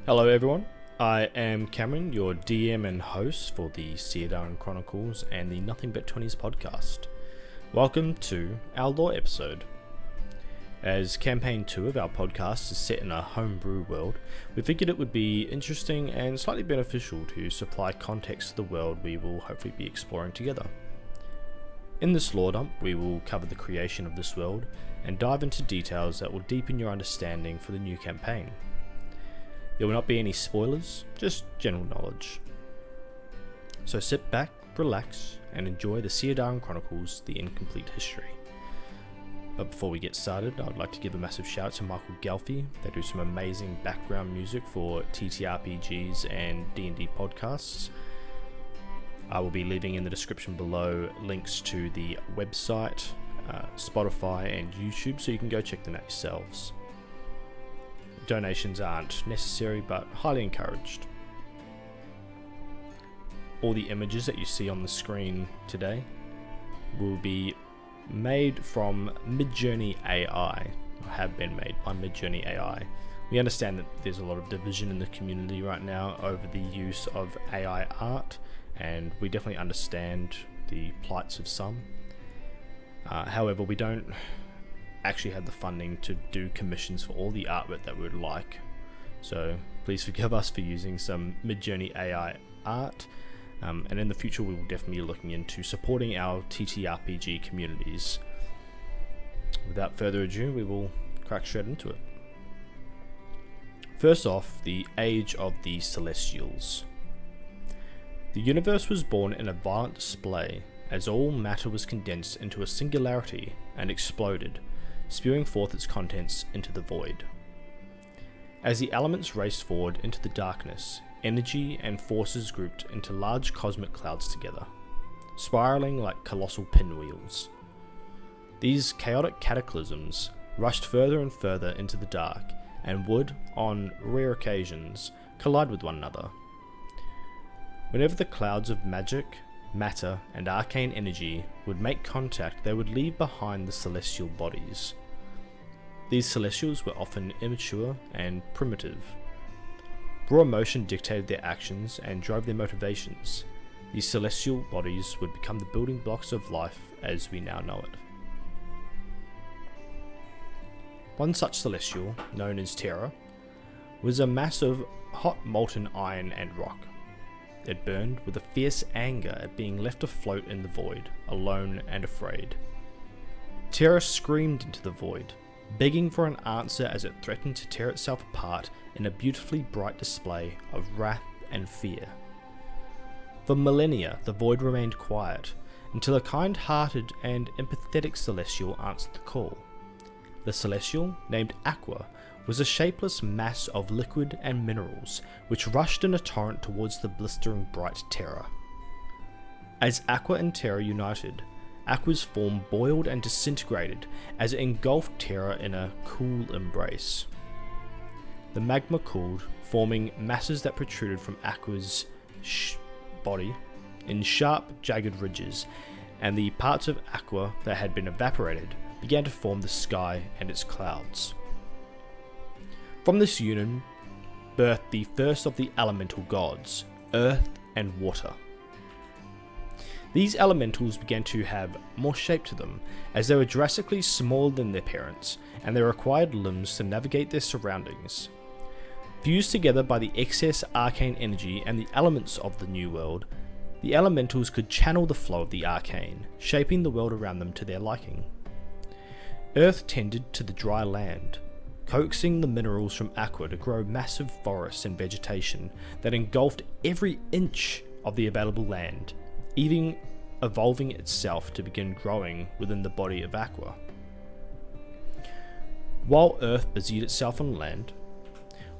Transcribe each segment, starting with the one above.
Hello everyone, I am Cameron, your DM and host for the Siadarin Chronicles and the Nothing But 20s podcast. Welcome to our lore episode. As campaign 2 of our podcast is set in a homebrew world, we figured it would be interesting and slightly beneficial to supply context to the world we will hopefully be exploring together. In this lore dump, we will cover the creation of this world and dive into details that will deepen your understanding for the new campaign. There will not be any spoilers, just general knowledge. So sit back, relax, and enjoy the Siadarin Chronicles, the incomplete history. But before we get started, I would like to give a massive shout out to Michael Ghelfi. They do some amazing background music for TTRPGs and D&D podcasts. I will be leaving in the description below links to the website, Spotify and YouTube, so you can go check them out yourselves. Donations aren't necessary, but highly encouraged. All the images that you see on the screen today will be made from Midjourney AI, or have been made by Midjourney AI. We understand that there's a lot of division in the community right now over the use of AI art, and we definitely understand the plights of some. However, we don't actually have the funding to do commissions for all the artwork that we would like, so please forgive us for using some Midjourney AI art, and in the future we will definitely be looking into supporting our TTRPG communities. Without further ado, we will crack straight into it. First off, the Age of the Celestials. The universe was born in a violent display as all matter was condensed into a singularity and exploded, spewing forth its contents into the void. As the elements raced forward into the darkness, energy and forces grouped into large cosmic clouds together, spiraling like colossal pinwheels. These chaotic cataclysms rushed further and further into the dark and would, on rare occasions, collide with one another. Whenever the clouds of magic, matter, and arcane energy would make contact, they would leave behind the celestial bodies. These celestials were often immature and primitive. Raw emotion dictated their actions and drove their motivations. These celestial bodies would become the building blocks of life as we now know it. One such celestial, known as Terra, was a mass of hot molten iron and rock. It burned with a fierce anger at being left afloat in the void, alone and afraid. Terra screamed into the void, begging for an answer as it threatened to tear itself apart in a beautifully bright display of wrath and fear. For millennia, the void remained quiet, until a kind-hearted and empathetic celestial answered the call. The celestial, named Aqua, was a shapeless mass of liquid and minerals which rushed in a torrent towards the blistering bright Terra. As Aqua and Terra united, Aqua's form boiled and disintegrated as it engulfed Terra in a cool embrace. The magma cooled, forming masses that protruded from Aqua's body in sharp, jagged ridges, and the parts of Aqua that had been evaporated began to form the sky and its clouds. From this union birthed the first of the elemental gods, earth and water. These elementals began to have more shape to them, as they were drastically smaller than their parents, and they required limbs to navigate their surroundings. Fused together by the excess arcane energy and the elements of the new world, the elementals could channel the flow of the arcane, shaping the world around them to their liking. Earth tended to the dry land, coaxing the minerals from Aqua to grow massive forests and vegetation that engulfed every inch of the available land, even evolving itself to begin growing within the body of Aqua. While Earth busied itself on land,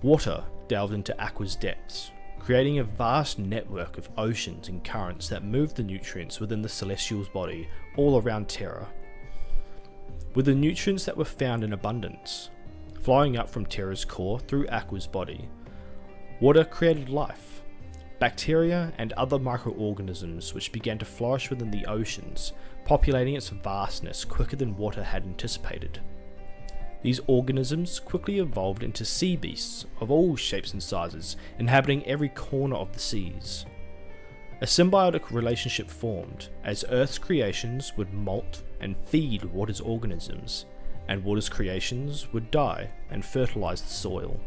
water delved into Aqua's depths, creating a vast network of oceans and currents that moved the nutrients within the Celestial's body all around Terra. With the nutrients that were found in abundance, flowing up from Terra's core through Aqua's body, water created life, bacteria and other microorganisms which began to flourish within the oceans, populating its vastness quicker than water had anticipated. these organisms quickly evolved into sea beasts of all shapes and sizes, inhabiting every corner of the seas. A symbiotic relationship formed, as Earth's creations would molt and feed water's organisms, and water's creations would die and fertilize the soil.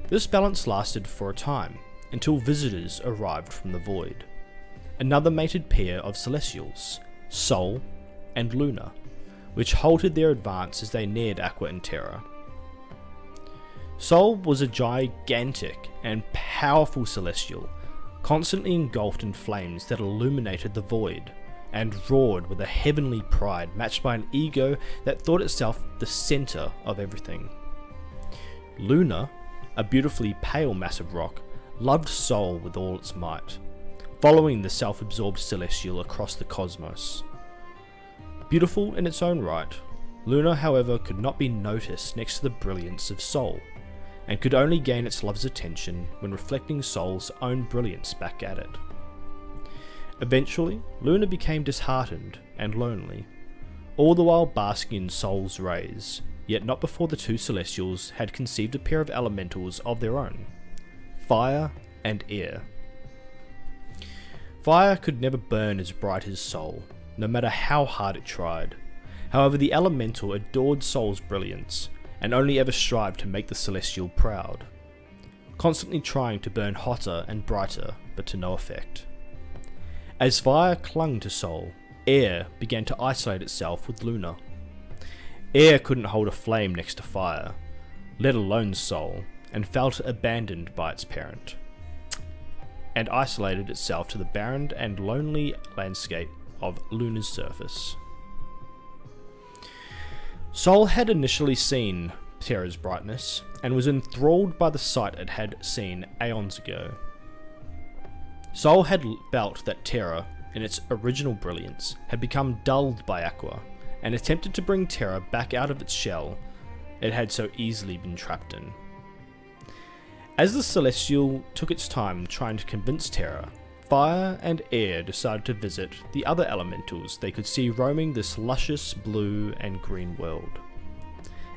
This balance lasted for a time, until visitors arrived from the void. Another mated pair of celestials, Sol and Luna, which halted their advance as they neared Aqua and Terra. Sol was a gigantic and powerful celestial, constantly engulfed in flames that illuminated the void, and roared with a heavenly pride matched by an ego that thought itself the center of everything. Luna, a beautifully pale mass of rock, loved Sol with all its might, following the self-absorbed celestial across the cosmos. Beautiful in its own right, Luna, however, could not be noticed next to the brilliance of Sol, and could only gain its love's attention when reflecting Sol's own brilliance back at it. Eventually, Luna became disheartened and lonely, all the while basking in Sol's rays, yet not before the two celestials had conceived a pair of elementals of their own, fire and air. Fire could never burn as bright as Sol, no matter how hard it tried. However, the elemental adored Sol's brilliance, and only ever strived to make the celestial proud, constantly trying to burn hotter and brighter, but to no effect. As fire clung to Sol, air began to isolate itself with Luna. Air couldn't hold a flame next to fire, let alone Sol, and felt abandoned by its parent, and isolated itself to the barren and lonely landscape of Luna's surface. Sol had initially seen Terra's brightness, and was enthralled by the sight it had seen aeons ago. Sol had felt that Terra, in its original brilliance, had become dulled by Aqua, and attempted to bring Terra back out of its shell it had so easily been trapped in. As the Celestial took its time trying to convince Terra, Fire and Air decided to visit the other elementals they could see roaming this luscious blue and green world.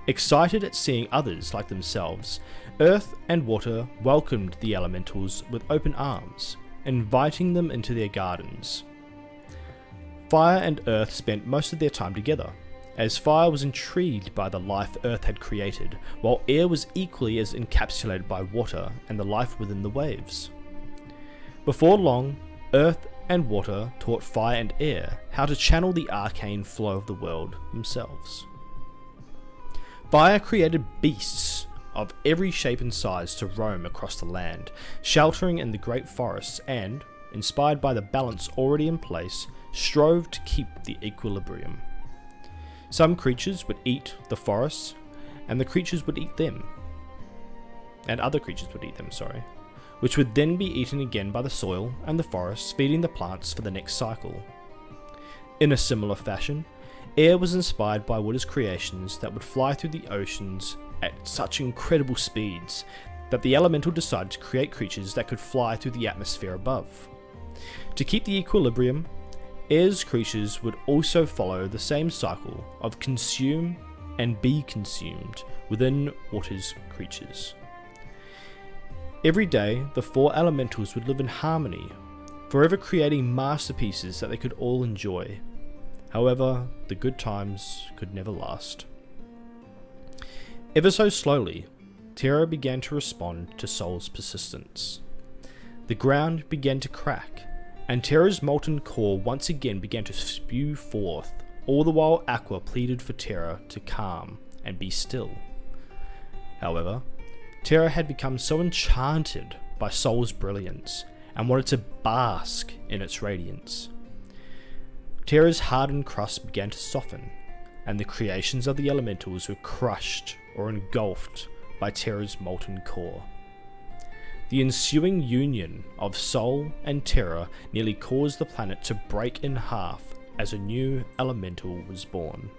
Excited at seeing others like themselves, Earth and Water welcomed the elementals with open arms, inviting them into their gardens. Fire and Earth spent most of their time together, as Fire was intrigued by the life Earth had created, while Air was equally as encapsulated by water and the life within the waves. Before long, Earth and Water taught Fire and Air how to channel the arcane flow of the world themselves. Fire created beasts of every shape and size to roam across the land, sheltering in the great forests and, inspired by the balance already in place, strove to keep the equilibrium. Some creatures would eat the forests, and the creatures would eat them. And other creatures would eat them, which would then be eaten again by the soil and the forests, feeding the plants for the next cycle. In a similar fashion, Air was inspired by Water's creations that would fly through the oceans at such incredible speeds that the elemental decided to create creatures that could fly through the atmosphere above. To keep the equilibrium, Air's creatures would also follow the same cycle of consume and be consumed within Water's creatures. Every day, the four elementals would live in harmony, forever creating masterpieces that they could all enjoy. However, the good times could never last. Ever so slowly, Terra began to respond to Sol's persistence. The ground began to crack, and Terra's molten core once again began to spew forth, all the while Aqua pleaded for Terra to calm and be still. However, Terra had become so enchanted by Sol's brilliance and wanted to bask in its radiance. Terra's hardened crust began to soften, and the creations of the elementals were crushed or engulfed by Terra's molten core. The ensuing union of Sol and Terra nearly caused the planet to break in half as a new elemental was born.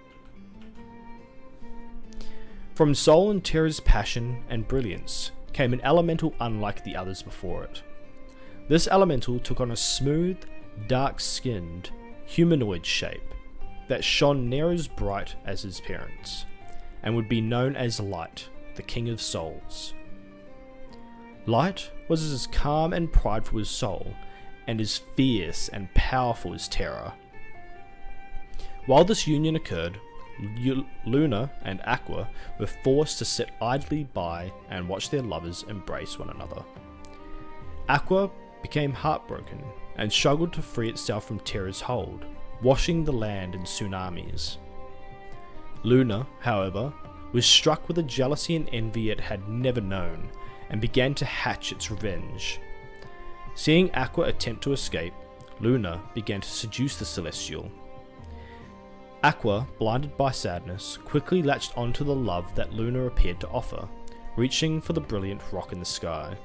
From Sol and Terra's passion and brilliance came an elemental unlike the others before it. This elemental took on a smooth, dark-skinned, humanoid shape, that shone near as bright as his parents, and would be known as Light, the King of Souls. Light was as calm and prideful as Sol, and as fierce and powerful as Terra. While this union occurred, Luna and Aqua were forced to sit idly by and watch their lovers embrace one another. Aqua became heartbroken and struggled to free itself from Terra's hold, washing the land in tsunamis. Luna, however, was struck with a jealousy and envy it had never known, and began to hatch its revenge. Seeing Aqua attempt to escape, Luna began to seduce the Celestial. Aqua, blinded by sadness, quickly latched onto the love that Luna appeared to offer, reaching for the brilliant rock in the sky.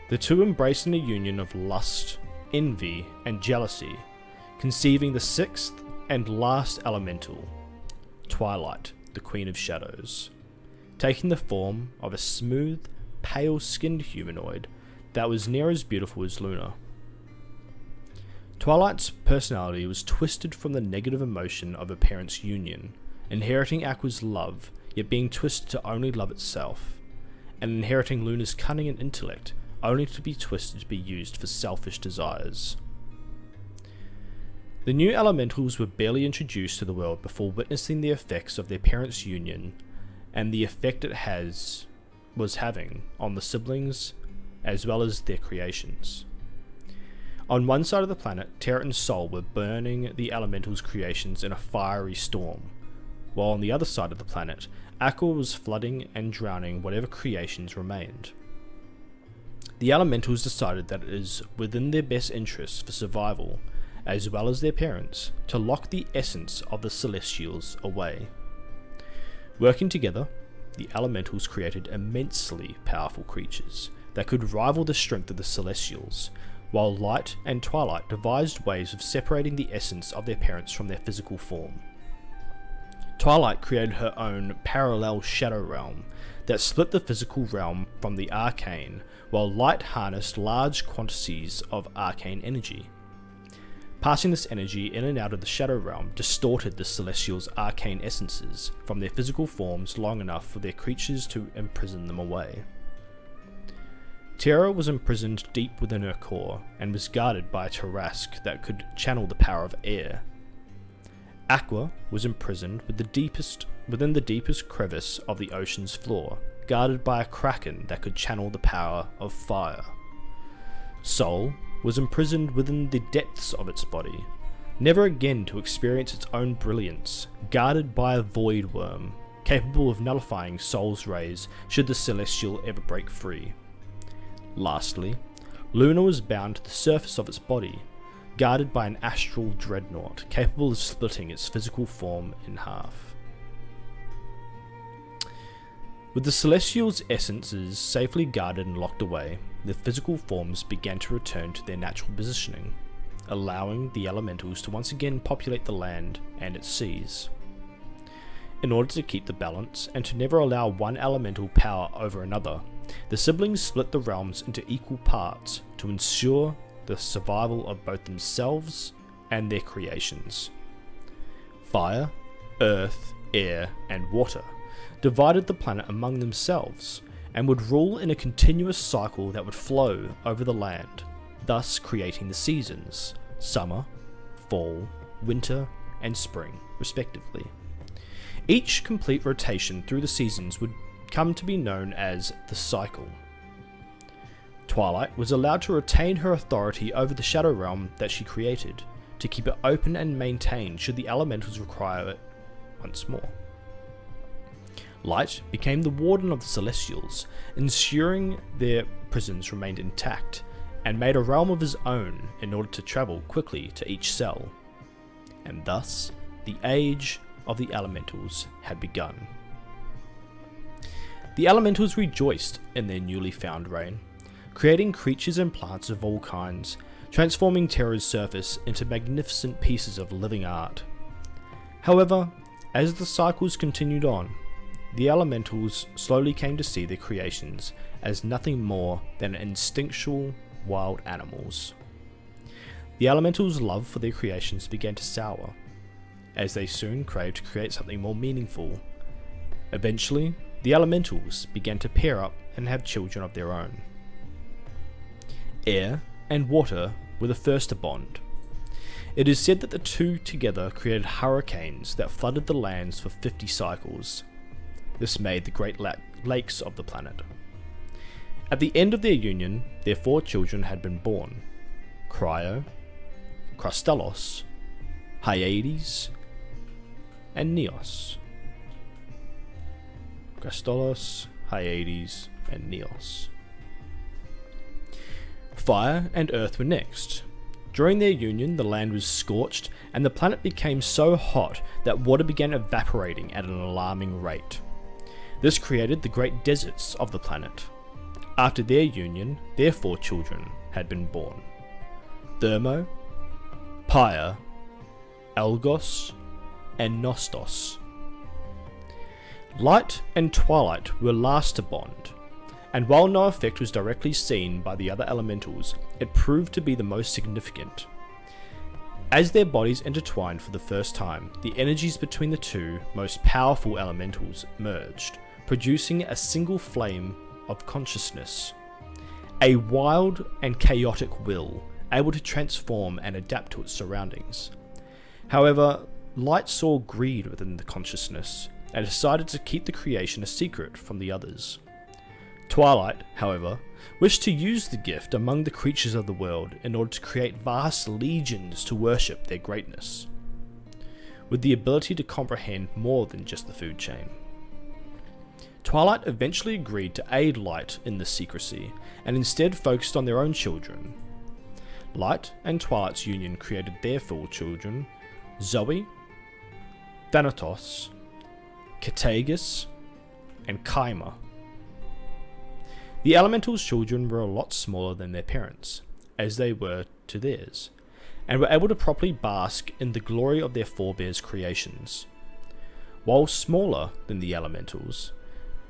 The two embraced in a union of lust, envy, and jealousy, conceiving the sixth and last elemental, Twilight, the Queen of Shadows, taking the form of a smooth, pale-skinned humanoid that was near as beautiful as Luna. Twilight's personality was twisted from the negative emotion of her parents' union, inheriting Aqua's love, yet being twisted to only love itself, and inheriting Luna's cunning and intellect, only to be twisted to be used for selfish desires. The new elementals were barely introduced to the world before witnessing the effects of their parents' union, and the effect it was having on the siblings as well as their creations. On one side of the planet, Terra and Sol were burning the elementals' creations in a fiery storm, while on the other side of the planet, Aqua was flooding and drowning whatever creations remained. The elementals decided that it is within their best interests for survival, as well as their parents, to lock the essence of the Celestials away. Working together, the elementals created immensely powerful creatures that could rival the strength of the Celestials, while Light and Twilight devised ways of separating the essence of their parents from their physical form. Twilight created her own parallel shadow realm that split the physical realm from the arcane, while Light harnessed large quantities of arcane energy. Passing this energy in and out of the shadow realm distorted the Celestials' arcane essences from their physical forms long enough for their creatures to imprison them away. Terra was imprisoned deep within her core, and was guarded by a Tarrasque that could channel the power of air. Aqua was imprisoned within the deepest crevice of the ocean's floor, guarded by a Kraken that could channel the power of fire. Sol was imprisoned within the depths of its body, never again to experience its own brilliance, guarded by a void worm, capable of nullifying Sol's rays should the Celestial ever break free. Lastly, Luna was bound to the surface of its body, guarded by an astral dreadnought capable of splitting its physical form in half. With the Celestials' essences safely guarded and locked away, the physical forms began to return to their natural positioning, allowing the elementals to once again populate the land and its seas. In order to keep the balance, and to never allow one elemental power over another, the siblings split the realms into equal parts to ensure the survival of both themselves and their creations. Fire, earth, air, and water divided the planet among themselves, and would rule in a continuous cycle that would flow over the land, thus creating the seasons, summer, fall, winter, and spring, respectively. Each complete rotation through the seasons would come to be known as the cycle. Twilight was allowed to retain her authority over the Shadow Realm that she created, to keep it open and maintained should the elementals require it once more. Light became the warden of the Celestials, ensuring their prisons remained intact, and made a realm of his own in order to travel quickly to each cell. And thus, the age of the elementals had begun. The elementals rejoiced in their newly found reign, creating creatures and plants of all kinds, transforming Terra's surface into magnificent pieces of living art. However, as the cycles continued on, the elementals slowly came to see their creations as nothing more than instinctual wild animals. The elementals' love for their creations began to sour, as they soon craved to create something more meaningful. Eventually, the elementals began to pair up and have children of their own. Air and water were the first to bond. It is said that the two together created hurricanes that flooded the lands for 50 cycles. This made the great lakes of the planet. At the end of their union, their 4 children had been born: Cryo, Krastelos, Hyades, and Neos. Krastelos, Hyades, and Neos. Fire and earth were next. During their union, the land was scorched, and the planet became so hot that water began evaporating at an alarming rate. This created the great deserts of the planet. After their union, their 4 children had been born: Thermo, Pyre, Elgos, and Nostos. Light and twilight were last to bond, and while no effect was directly seen by the other elementals, it proved to be the most significant. As their bodies intertwined for the first time, the energies between the 2 most powerful elementals merged, producing a single flame of consciousness. A wild and chaotic will, able to transform and adapt to its surroundings. However, Light saw greed within the consciousness, and decided to keep the creation a secret from the others. Twilight, however, wished to use the gift among the creatures of the world in order to create vast legions to worship their greatness, with the ability to comprehend more than just the food chain. Twilight eventually agreed to aid Light in this secrecy, and instead focused on their own children. Light and Twilight's union created their 4 children: Zoe, Thanatos, Katagus, and Kaima. The elementals' children were a lot smaller than their parents, as they were to theirs, and were able to properly bask in the glory of their forebears' creations. While smaller than the elementals,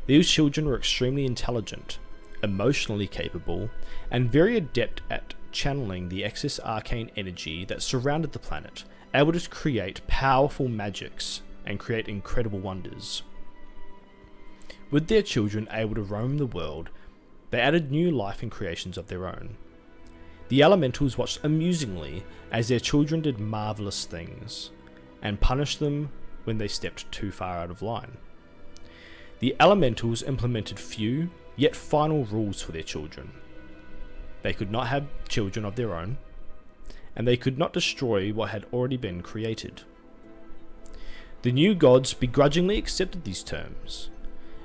these children were extremely intelligent, emotionally capable, and very adept at channeling the excess arcane energy that surrounded the planet, able to create powerful magics and create incredible wonders. With their children able to roam the world, they added new life and creations of their own. The elementals watched amusingly as their children did marvelous things, and punished them when they stepped too far out of line. The elementals implemented few, yet final rules for their children. They could not have children of their own, and they could not destroy what had already been created. The new gods begrudgingly accepted these terms,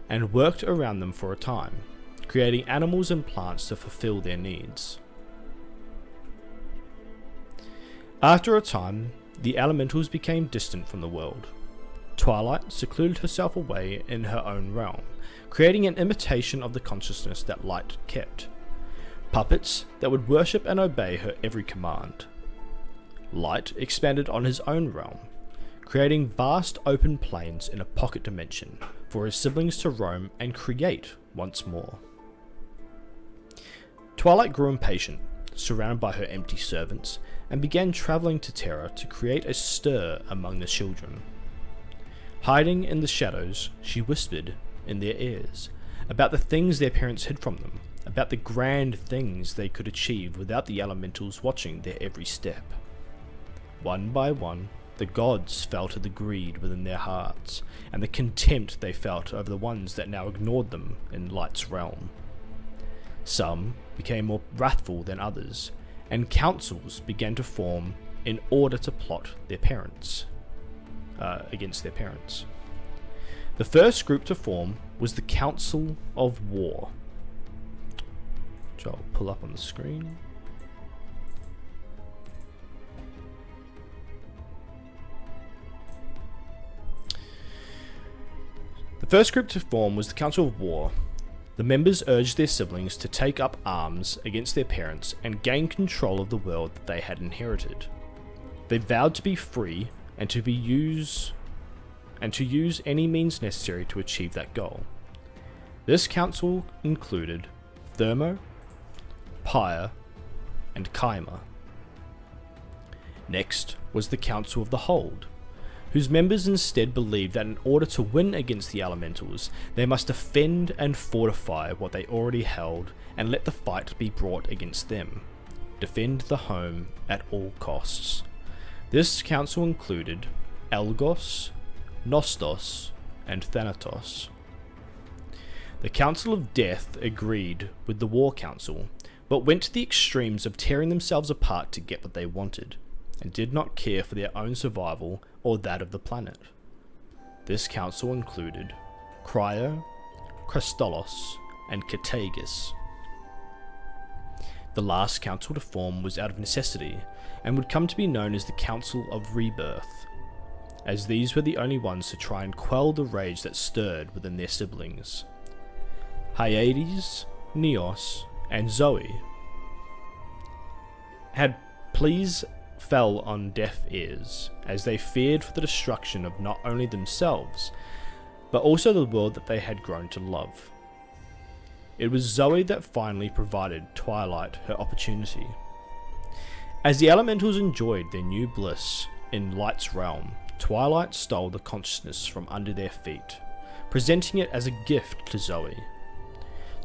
and worked around them for a time, creating animals and plants to fulfill their needs. After a time, the elementals became distant from the world. Twilight secluded herself away in her own realm, creating an imitation of the consciousness that Light kept. Puppets that would worship and obey her every command. Light expanded on his own realm, creating vast open plains in a pocket dimension for his siblings to roam and create once more. Twilight grew impatient, surrounded by her empty servants, and began travelling to Terra to create a stir among the children. Hiding in the shadows, she whispered in their ears about the things their parents hid from them, about the grand things they could achieve without the elementals watching their every step. One by one, the gods fell to the greed within their hearts, and the contempt they felt over the ones that now ignored them in Light's realm. Some became more wrathful than others, and councils began to form in order to plot against their parents. The first group to form was the Council of War, which I'll pull up on the screen. The first group to form was the Council of War. The members urged their siblings to take up arms against their parents and gain control of the world that they had inherited. They vowed to be free and to use any means necessary to achieve that goal. This council included Thermo, Pyre, and Kaima. Next was the Council of the Hold, whose members instead believed that in order to win against the elementals, they must defend and fortify what they already held and let the fight be brought against them. Defend the home at all costs. This council included Elgos, Nostos, and Thanatos. The Council of Death agreed with the War Council, but went to the extremes of tearing themselves apart to get what they wanted, and did not care for their own survival or that of the planet. This council included Cryo, Christolos, and Katagus. The last council to form was out of necessity, and would come to be known as the Council of Rebirth, as these were the only ones to try and quell the rage that stirred within their siblings. Hyades, Neos, and Zoe had pleas fell on deaf ears, as they feared for the destruction of not only themselves, but also the world that they had grown to love. It was Zoe that finally provided Twilight her opportunity. As the elementals enjoyed their new bliss in Light's realm, Twilight stole the consciousness from under their feet, presenting it as a gift to Zoe.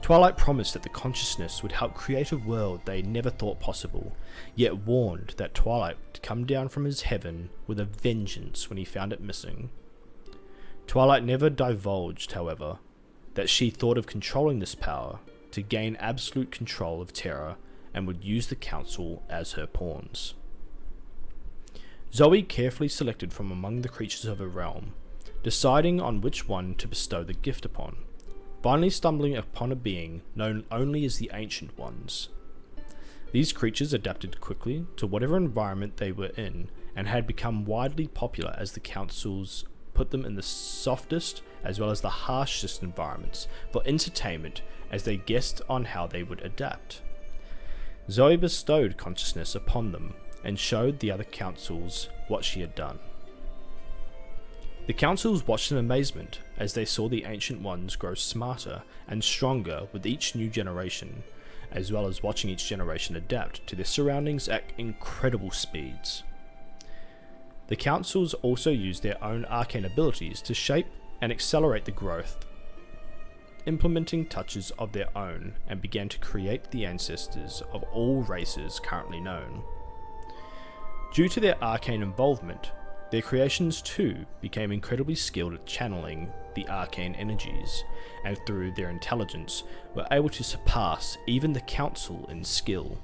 Twilight promised that the consciousness would help create a world they never thought possible, yet warned that Twilight would come down from his heaven with a vengeance when he found it missing. Twilight never divulged, however, that she thought of controlling this power to gain absolute control of Terra and would use the council as her pawns. Zoe carefully selected from among the creatures of her realm, deciding on which one to bestow the gift upon, finally stumbling upon a being known only as the Ancient Ones. These creatures adapted quickly to whatever environment they were in and had become widely popular as the councils put them in the softest as well as the harshest environments for entertainment as they guessed on how they would adapt. Zoe bestowed consciousness upon them and showed the other councils what she had done. The councils watched in amazement as they saw the Ancient Ones grow smarter and stronger with each new generation, as well as watching each generation adapt to their surroundings at incredible speeds. The councils also used their own arcane abilities to shape and accelerate the growth, implementing touches of their own, and began to create the ancestors of all races currently known. Due to their arcane involvement, their creations too became incredibly skilled at channeling the arcane energies, and through their intelligence were able to surpass even the council in skill.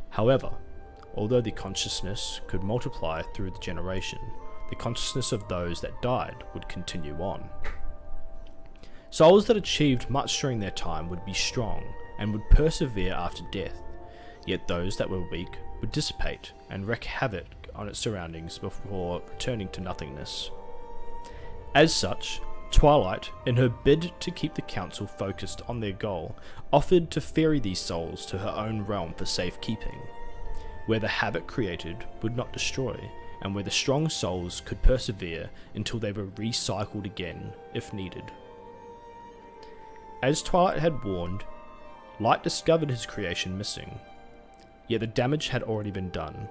However, although the consciousness could multiply through the generation, the consciousness of those that died would continue on. Souls that achieved much during their time would be strong and would persevere after death, yet those that were weak would dissipate and wreak havoc on its surroundings before returning to nothingness. As such, Twilight, in her bid to keep the council focused on their goal, offered to ferry these souls to her own realm for safekeeping, where the havoc created would not destroy, and where the strong souls could persevere until they were recycled again if needed. As Twilight had warned, Light discovered his creation missing, yet the damage had already been done.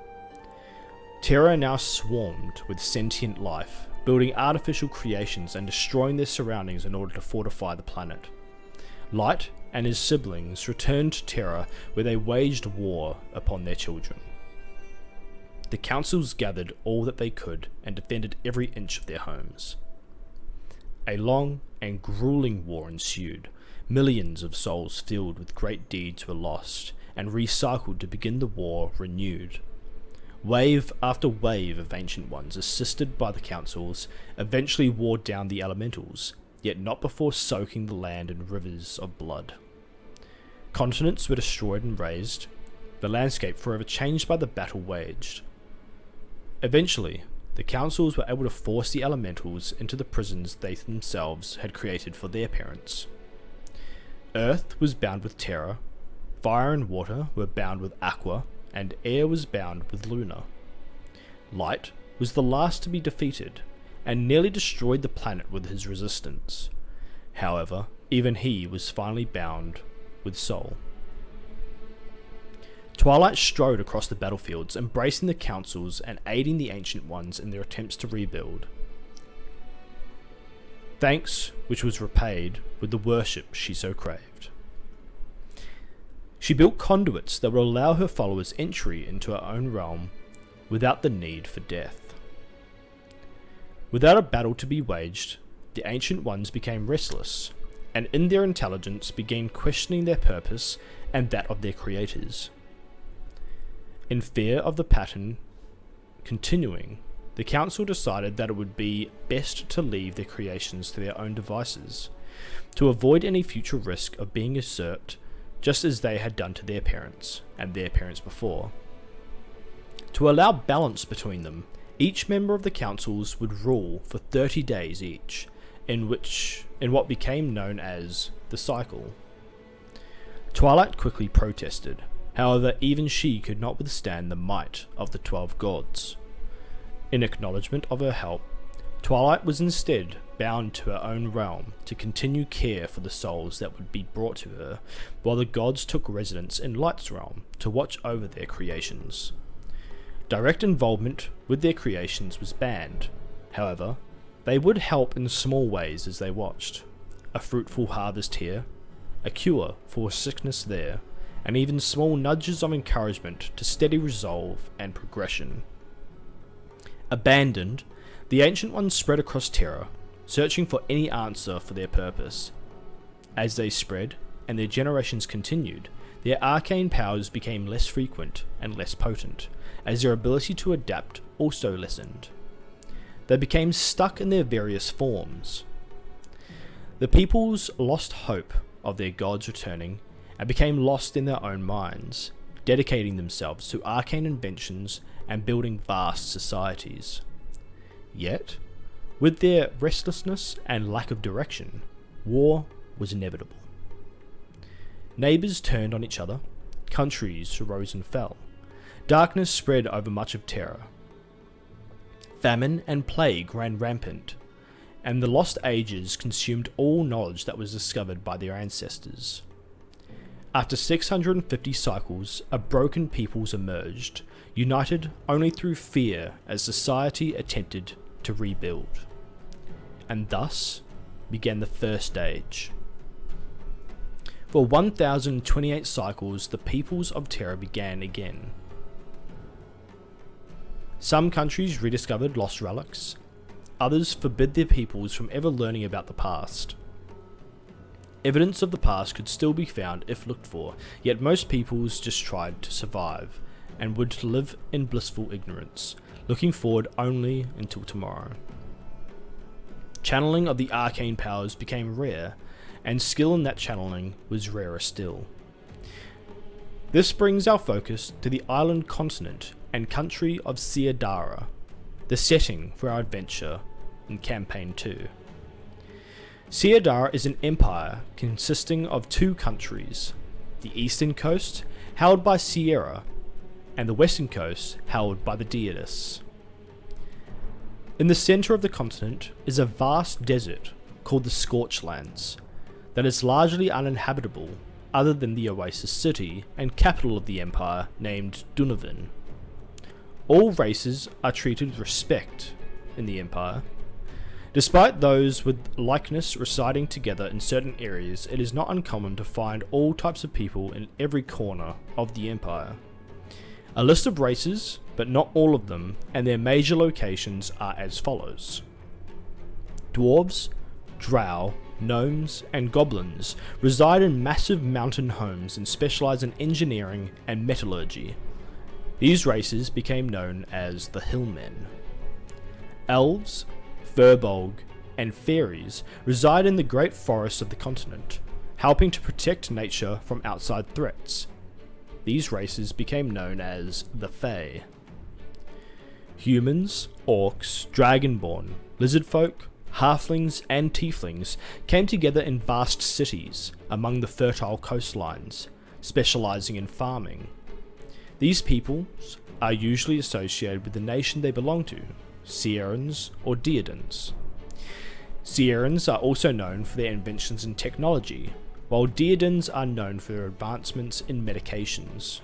Terra now swarmed with sentient life, building artificial creations and destroying their surroundings in order to fortify the planet. Light and his siblings returned to Terra, where they waged war upon their children. The councils gathered all that they could and defended every inch of their homes. A long and grueling war ensued. Millions of souls filled with great deeds were lost and recycled to begin the war renewed. Wave after wave of Ancient Ones, assisted by the councils, eventually wore down the elementals, yet not before soaking the land in rivers of blood. Continents were destroyed and razed, the landscape forever changed by the battle waged. Eventually, the councils were able to force the elementals into the prisons they themselves had created for their parents. Earth was bound with Terra, fire and water were bound with Aqua, and air was bound with Luna. Light was the last to be defeated, and nearly destroyed the planet with his resistance. However, even he was finally bound with Soul. Twilight strode across the battlefields, embracing the councils and aiding the Ancient Ones in their attempts to rebuild. Thanks which was repaid with the worship she so craved. She built conduits that would allow her followers entry into her own realm without the need for death. Without a battle to be waged, the Ancient Ones became restless, and in their intelligence began questioning their purpose and that of their creators. In fear of the pattern continuing, the council decided that it would be best to leave their creations to their own devices, to avoid any future risk of being usurped, just as they had done to their parents and their parents before. To allow balance between them, each member of the councils would rule for 30 days each, in what became known as the cycle. Twilight quickly protested. However, even she could not withstand the might of the 12 gods. In acknowledgement of her help, Twilight was instead bound to her own realm to continue care for the souls that would be brought to her, while the gods took residence in Light's realm to watch over their creations. Direct involvement with their creations was banned. However, they would help in small ways as they watched. A fruitful harvest here, a cure for a sickness there, and even small nudges of encouragement to steady resolve and progression. Abandoned, the Ancient Ones spread across Terra, searching for any answer for their purpose. As they spread, and their generations continued, their arcane powers became less frequent and less potent, as their ability to adapt also lessened. They became stuck in their various forms. The peoples lost hope of their gods returning, and became lost in their own minds, dedicating themselves to arcane inventions and building vast societies. Yet, with their restlessness and lack of direction, war was inevitable. Neighbours turned on each other, countries rose and fell, darkness spread over much of Terra. Famine and plague ran rampant, and the lost ages consumed all knowledge that was discovered by their ancestors. After 650 cycles, a broken peoples emerged, united only through fear as society attempted to rebuild. And thus began the First Age. For 1028 cycles, the peoples of Terra began again. Some countries rediscovered lost relics, others forbid their peoples from ever learning about the past. Evidence of the past could still be found if looked for, yet most peoples just tried to survive, and would live in blissful ignorance, looking forward only until tomorrow. Channeling of the arcane powers became rare, and skill in that channeling was rarer still. This brings our focus to the island continent and country of Siadarin, the setting for our adventure in Campaign 2. Siadarin is an empire consisting of two countries, the eastern coast, held by Sierra, and the western coast, held by the Deities. In the centre of the continent is a vast desert called the Scorchlands, that is largely uninhabitable other than the Oasis City and capital of the empire named Dunavin. All races are treated with respect in the empire. Despite those with likeness residing together in certain areas, it is not uncommon to find all types of people in every corner of the empire. A list of races, but not all of them, and their major locations are as follows. Dwarves, drow, gnomes, and goblins reside in massive mountain homes and specialize in engineering and metallurgy. These races became known as the Hillmen. Elves, Furbolg, and fairies reside in the great forests of the continent, helping to protect nature from outside threats. These races became known as the Fae. Humans, orcs, dragonborn, lizardfolk, halflings, and tieflings came together in vast cities among the fertile coastlines, specializing in farming. These peoples are usually associated with the nation they belong to, Sierrans or Deodans. Sierrans are also known for their inventions in technology, while Deodans are known for their advancements in medications.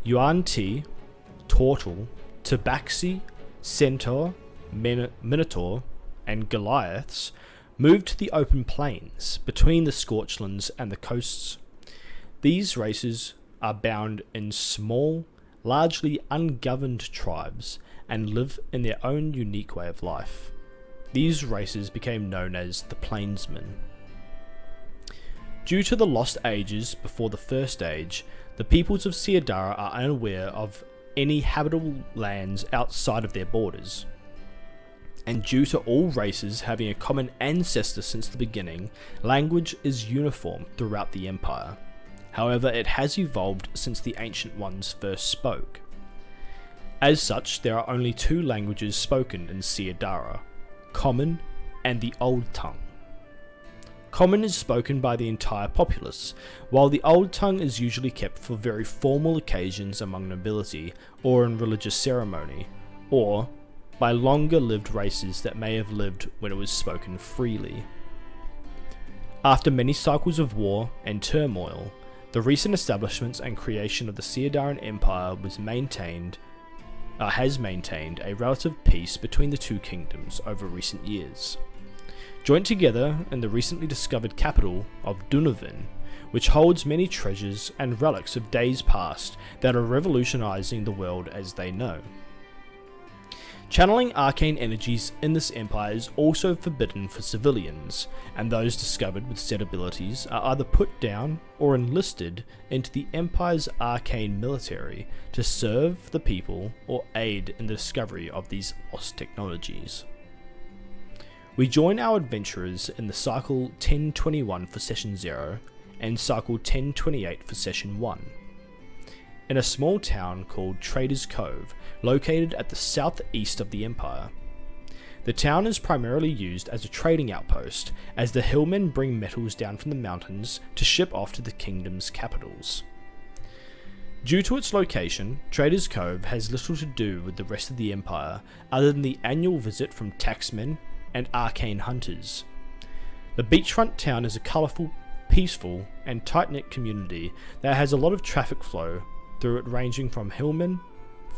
Yuan-Ti, Turtle, Tabaxi, Centaur, Minotaur, and Goliaths moved to the open plains between the Scorchlands and the coasts. These races are bound in small, largely ungoverned tribes and live in their own unique way of life. These races became known as the Plainsmen. Due to the lost ages before the First Age, the peoples of Siadara are unaware of any habitable lands outside of their borders. And due to all races having a common ancestor since the beginning, language is uniform throughout the Empire. However, it has evolved since the Ancient Ones first spoke. As such, there are only two languages spoken in Siadara: Common and the Old Tongue. Common is spoken by the entire populace, while the Old Tongue is usually kept for very formal occasions among nobility or in religious ceremony, or by longer-lived races that may have lived when it was spoken freely. After many cycles of war and turmoil, the recent establishments and creation of the Siadarin Empire has maintained a relative peace between the two kingdoms over recent years. Joined together in the recently discovered capital of Dunavin, which holds many treasures and relics of days past that are revolutionizing the world as they know. Channeling arcane energies in this empire is also forbidden for civilians, and those discovered with said abilities are either put down or enlisted into the empire's arcane military to serve the people or aid in the discovery of these lost technologies. We join our adventurers in the Cycle 1021 for Session 0 and Cycle 1028 for Session 1. In a small town called Trader's Cove, located at the southeast of the Empire. The town is primarily used as a trading outpost, as the hillmen bring metals down from the mountains to ship off to the kingdom's capitals. Due to its location, Trader's Cove has little to do with the rest of the Empire other than the annual visit from taxmen and arcane hunters. The beachfront town is a colourful, peaceful, and tight-knit community that has a lot of traffic flow through it, ranging from hillmen,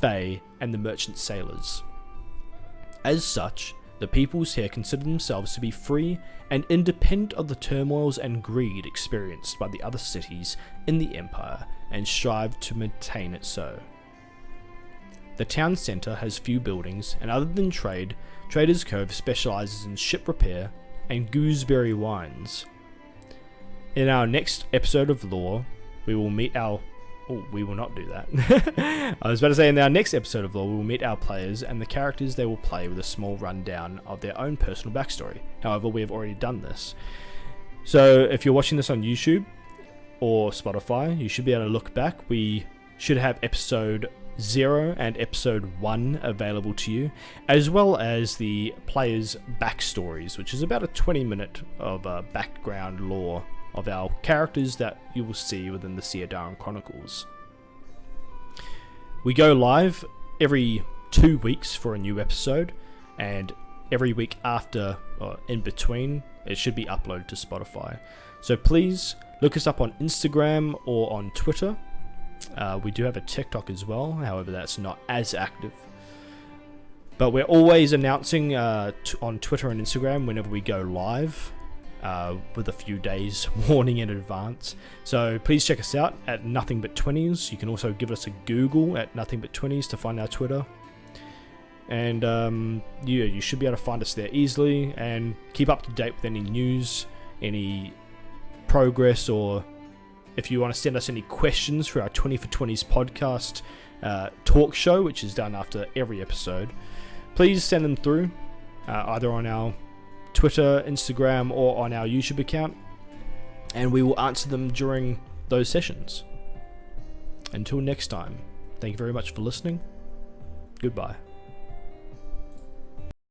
fae, and the merchant sailors. As such, the peoples here consider themselves to be free and independent of the turmoils and greed experienced by the other cities in the Empire, and strive to maintain it so. The town centre has few buildings, and other than trade, Trader's Cove specialises in ship repair and gooseberry wines. In our next episode of Lore, we will meet our... Oh, we will not do that. I was about to say, in our next episode of Lore, we will meet our players and the characters they will play with a small rundown of their own personal backstory. However, we have already done this. So if you're watching this on YouTube or Spotify, you should be able to look back. We should have episode 0 and episode 1 available to you, as well as the players' backstories, which is about a 20-minute of background lore of our characters that you will see within the Siadarin Chronicles. We go live every 2 weeks for a new episode, and every week after, or in between, it should be uploaded to Spotify. So please look us up on Instagram or on Twitter. We do have a TikTok as well, however that's not as active. But we're always announcing on Twitter and Instagram whenever we go live, with a few days warning in advance. So please check us out at Nothing But 20s. You can also give us a Google at Nothing But 20s to find our Twitter. And you should be able to find us there easily, and keep up to date with any news, any progress, or if you want to send us any questions for our 20 for 20s podcast talk show, which is done after every episode, please send them through either on our Twitter, Instagram, or on our YouTube account, and we will answer them during those sessions. Until next time, thank you very much for listening. Goodbye.